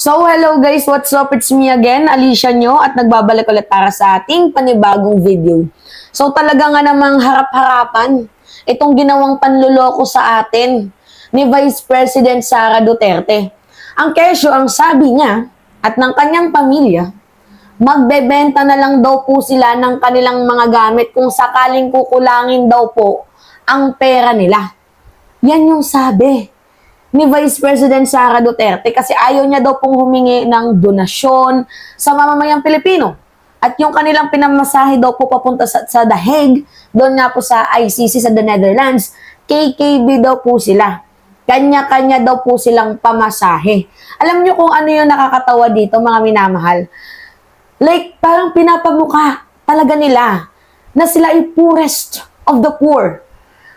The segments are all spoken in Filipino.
So, hello guys, what's up? It's me again, Alicia nyo, at nagbabalik ulit para sa ating panibagong video. So, talaga nga namang harap-harapan itong ginawang panluloko sa atin ni Vice President Sara Duterte. Ang kesyo, ang sabi niya at ng kanyang pamilya, magbebenta na lang daw po sila ng kanilang mga gamit kung sakaling kukulangin daw po ang pera nila. Yan yung sabi ni Vice President Sara Duterte kasi ayaw niya daw pong humingi ng donasyon sa mamamayang Pilipino. At yung kanilang pinamasahe daw po papunta sa The Hague, doon nga po sa ICC sa the Netherlands, KKB daw po sila. Kanya-kanya daw po silang pamasahe. Alam niyo kung ano yung nakakatawa dito, mga minamahal? Like, parang pinapamukha talaga nila na sila ay poorest of the poor.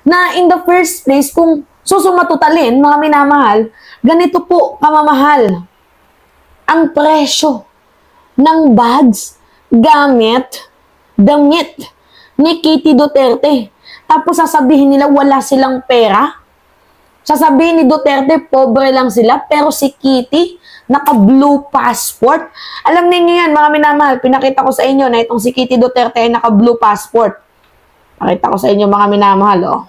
Na in the first place, kung susumatutalin, mga minamahal, ganito po kamamahal ang presyo ng bags, gamit, damit ni Kitty Duterte. Tapos sasabihin nila wala silang pera. Sasabihin ni Duterte, pobre lang sila, pero si Kitty, naka-blue passport. Alam niyo yan, mga minamahal, pinakita ko sa inyo na itong si Kitty Duterte ay naka-blue passport. Pakita ko sa inyo, mga minamahal, oh.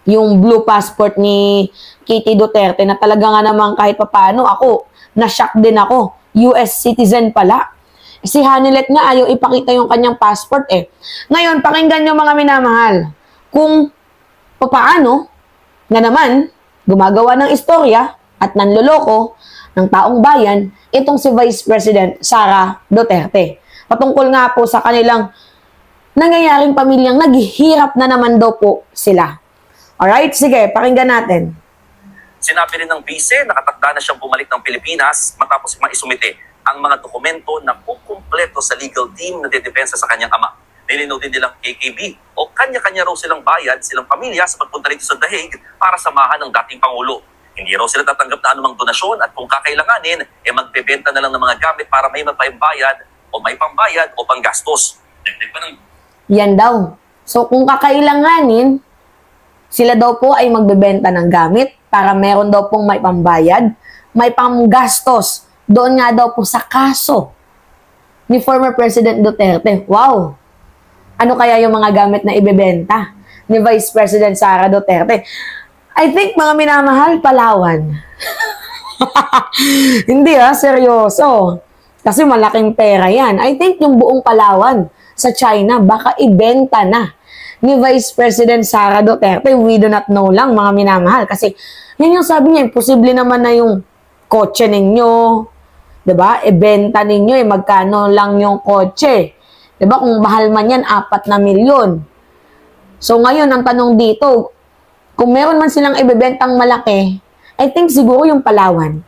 Yung blue passport ni Kitty Duterte na talaga nga naman kahit papaano ako, na-shock din ako. US citizen pala. Si Hanilet nga ayaw ipakita yung kanyang passport eh. Ngayon, pakinggan nyo mga minamahal. Kung papaano na naman gumagawa ng istorya at nanloloko ng taong bayan itong si Vice President Sara Duterte. Patungkol nga po sa kanilang nangyayaring pamilyang naghihirap na naman daw po sila. Alright, sige, pakinggan natin. Sinabi rin ng bise, nakatakda na siyang bumalik ng Pilipinas matapos maisumite ang mga dokumento na kukumpleto sa legal team na dedepensa sa kanyang ama. Nilinaw din nilang KKB o kanya-kanya raw silang bayad, silang pamilya sa pagpunta rito sa The Hague para samahan ng dating Pangulo. Hindi raw sila tatanggap na anumang donasyon at kung kakailanganin, magbebenta na lang ng mga gamit para may mapaybayad o may pambayad o panggastos. Yan daw. So kung kakailanganin, sila daw po ay magbebenta ng gamit para meron daw pong may pambayad, may panggastos. Doon nga daw po sa kaso ni former President Duterte. Wow! Ano kaya yung mga gamit na ibebenta ni Vice President Sara Duterte? I think, mga minamahal, Palawan. Hindi seryoso. Kasi malaking pera yan. I think yung buong Palawan sa China, baka ibenta na ni Vice President Sara Duterte. We do not know lang, mga minamahal. Kasi, yan yung sabi niya, posible naman na yung kotse ninyo, diba? Ibenta ninyo, magkano lang yung kotse. Diba? Kung mahal man yan, 4 na milyon. So, ngayon, ang tanong dito, kung meron man silang ibebentang malaki, I think siguro yung Palawan.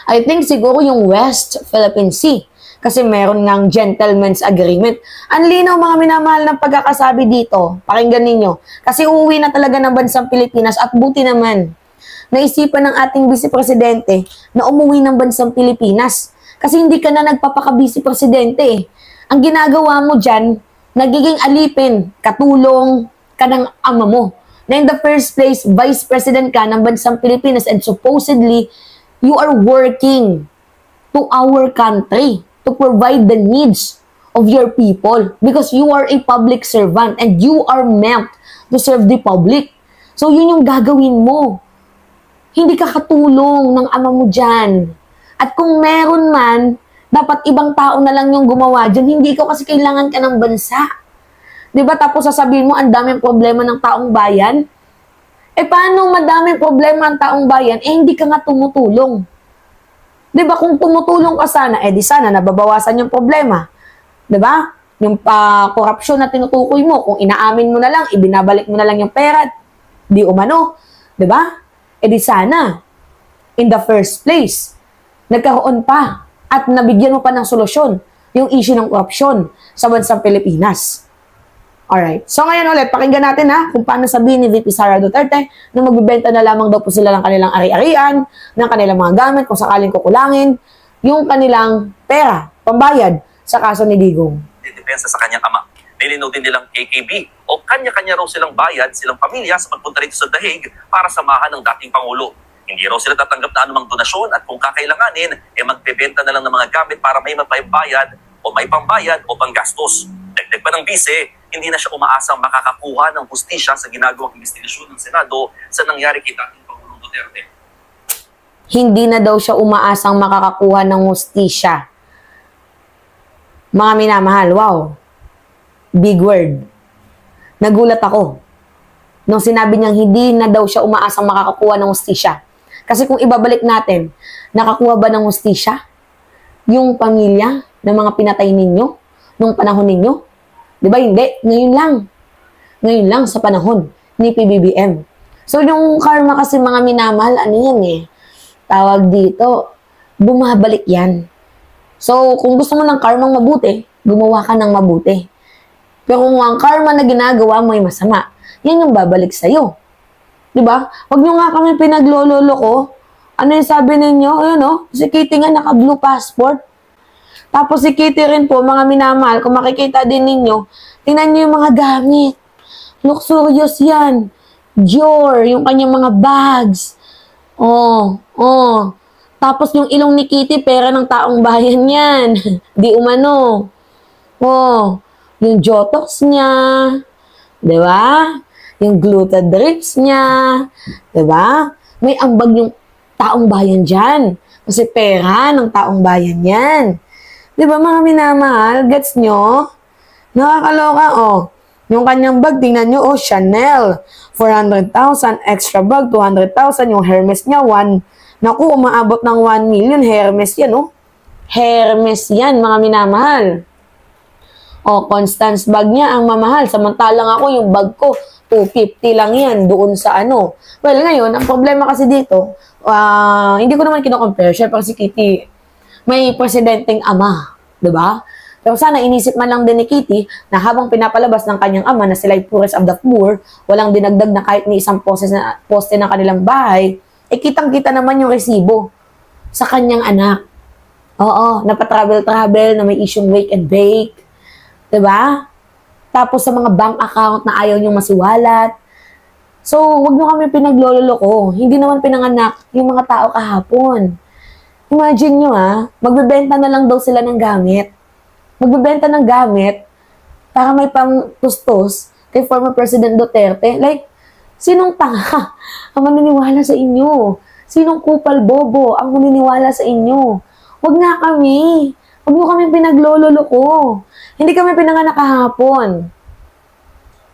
I think siguro yung West Philippine Sea. Kasi meron ngang gentleman's agreement. Ang linaw, mga minamahal, ng pagkakasabi dito. Pakinggan ninyo. Kasi uuwi na talaga ng bansang Pilipinas at buti naman naisipan ng ating Vice Presidente na umuwi ng bansang Pilipinas. Kasi hindi ka na nagpapaka-Vice Presidente eh. Ang ginagawa mo dyan, nagiging alipin, katulong ka ng ama mo. Na in the first place, Vice President ka ng bansang Pilipinas and supposedly, you are working to our country to provide the needs of your people because you are a public servant and you are meant to serve the public. So, yun yung gagawin mo. Hindi ka katulong ng ama mo dyan. At kung meron man, dapat ibang tao na lang yung gumawa dyan. Hindi ikaw kasi kailangan ka ng bansa. Diba? Tapos sasabihin mo, ang daming problema ng taong bayan. Paano madaming problema ng taong bayan? Hindi ka nga tumutulong. Diba? Kung tumutulong ka sana, di sana nababawasan yung problema. Diba? Yung korupsyon na tinutukoy mo, kung inaamin mo na lang, ibinabalik mo na lang yung pera, di umano. Diba? Di sana, in the first place, nagkaroon pa at nabigyan mo pa ng solusyon yung issue ng korupsyon sa bansang Pilipinas. Alright. So ngayon ulit, pakinggan natin kung paano sabihin ni VP Sara Duterte na magbibenta na lamang daw po sila ng kanilang ari-arian, ng kanilang mga gamit kung sakaling kukulangin, yung kanilang pera, pambayad sa kaso ni Digong. Depensa sa kanyang ama. Nilinaw din nilang KKB o kanya-kanya raw silang bayad, silang pamilya sa pagpunta rito sa The Hague para samahan ng dating Pangulo. Hindi raw sila tatanggap na anumang donasyon at kung kakailanganin, magbebenta na lang ng mga gamit para may mapaybayad o may pambayad o panggastos. Dagdag pa ng bise, hindi na siya umaasang makakakuha ng hustisya sa ginagawang investigasyon ng Senado sa nangyari kay dating Pangulong Duterte. Hindi na daw siya umaasang makakakuha ng hustisya. Mga minamahal, wow. Big word. Nagulat ako nung sinabi niyang hindi na daw siya umaasang makakakuha ng hustisya. Kasi kung ibabalik natin, nakakuha ba ng hustisya yung pamilya ng mga pinatay ninyo nung panahon ninyo? Di ba hindi? Ngayon lang. Ngayon lang sa panahon ni PBBM. So yung karma kasi mga minamahal, ano yan eh? Tawag dito, bumabalik yan. So kung gusto mo ng karmang mabuti, gumawa ka ng mabuti. Pero kung ang karma na ginagawa mo ay masama, yan yung babalik sa'yo. Diba? Huwag nyo nga kami pinaglololo ko. Ano yung sabi ninyo? Ayun o, si Kitty nga naka-blue passport. Tapos si Kitty rin po, mga minamahal, kung makikita din ninyo, tingnan nyo yung mga gamit. Luxurious yan. Dior, yung kanyang mga bags. Tapos yung ilong ni Kitty, pera ng taong bayan yan. Di umano. Yung Jotox niya. Diba? Yung Glutadrips niya. Diba? May ambag yung taong bayan dyan. Kasi pera ng taong bayan yan. Diba mga minamahal? Gets nyo? Nakakaloka, Yung kanyang bag, tingnan nyo, Chanel. 400,000. Extra bag, 200,000. Yung Hermes niya, Naku, umaabot ng 1 million. Hermes yan, Hermes yan, mga minamahal. Constance bag niya ang mamahal. Samantalang ako, yung bag ko, 250 lang yan doon sa ano. Well, ngayon, ang problema kasi dito, hindi ko naman kino-compare. Siyempre si Kitty, may presidenteng ama. Diba? Pero sana inisip man lang din ni Kitty na habang pinapalabas ng kanyang ama na sila ay poorest of the poor, walang dinagdag na kahit ni isang poste ng kanilang bahay, kitang-kita naman yung resibo sa kanyang anak. Napatravel-travel na may isyong wake and bake. Diba? Tapos sa mga bank account na ayaw nyo masiwalat. So, wag nyo kami pinagloloko. Hindi naman pinanganak yung mga tao kahapon. Imagine nyo magbebenta na lang daw sila ng gamit. Magbebenta ng gamit para may pang-tustos kay former President Duterte. Like, sinong tanga ang maniniwala sa inyo? Sinong kupal bobo ang maniniwala sa inyo? Wag nga kami. Wag nyo kami pinagloloko. Hindi kami pinanganak kahapon.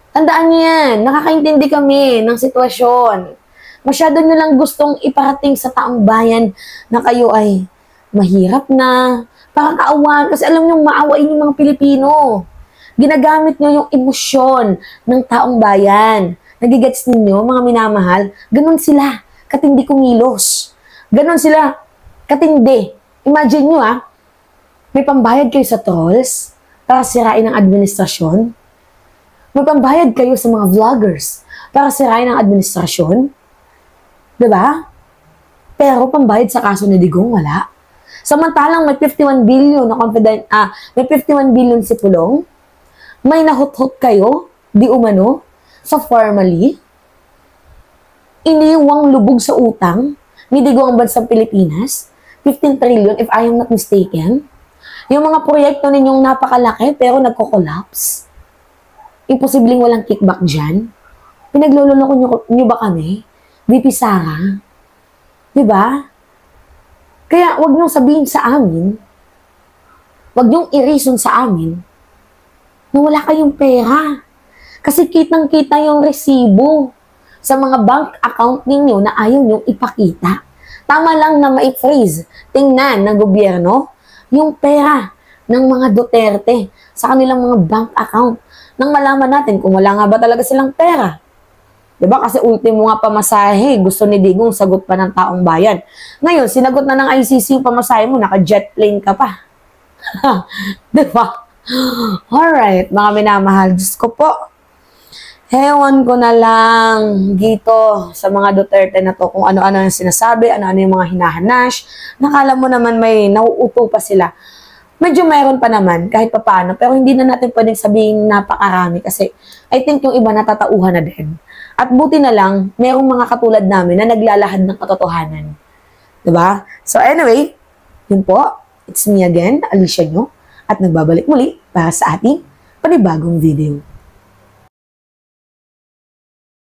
Tandaan nyo yan. Nakakaintindi kami ng sitwasyon. Masyado nyo lang gustong iparating sa taong bayan na kayo ay mahirap na. Parang kaawaan. Kasi alam nyo, maawain yung mga Pilipino. Ginagamit nyo yung emosyon ng taong bayan. Nagigets ninyo, mga minamahal? Ganon sila. Katindi kumilos. Ganon sila. Katindi. Imagine nyo may pambayad kayo sa trolls para sirain ang administrasyon. May pambayad kayo sa mga vloggers para sirain ang administrasyon. Diba? Pero pambayad sa kaso ni Digong, wala. Samantalang may 51 billion na may 51 billion si Pulong. May nahut-hut kayo, di umano, sa formally. Iniwang lubog sa utang ni Digong ang bansang Pilipinas. 15 trillion if I am not mistaken. Yung mga proyekto ninyong napakalaki pero nagko-collapse. Imposibleng walang kickback dyan. Pinagloloko nyo ba kami? VP Sara? Diba? Kaya wag niyong sabihin sa amin, wag niyong i-reason sa amin na wala kayong pera. Kasi kitang-kita yung resibo sa mga bank account ninyo na ayaw niyong ipakita. Tama lang na ma-freeze, tingnan ng gobyerno, yung pera ng mga Duterte sa kanilang mga bank account nang malaman natin kung wala nga ba talaga silang pera. Diba? Kasi ultimo nga pamasahe, gusto ni Digong sagot pa ng taong bayan. Ngayon, sinagot na ng ICC yung pamasahe mo, naka-jet plane ka pa. Diba? Alright, mga minamahal, Diyos ko po. Hewan ko na lang dito sa mga Duterte na to kung ano-ano yung sinasabi, ano-ano yung mga hinahanash. Nakala mo naman may nauuto pa sila. Medyo mayroon pa naman kahit pa paano, pero hindi na natin pwedeng sabihin napakarami kasi I think yung iba natatauhan na din. At buti na lang, merong mga katulad namin na naglalahad ng katotohanan. Diba? So anyway, yun po. It's me again, Alicia nyo. At nagbabalik muli para sa ating panibagong video.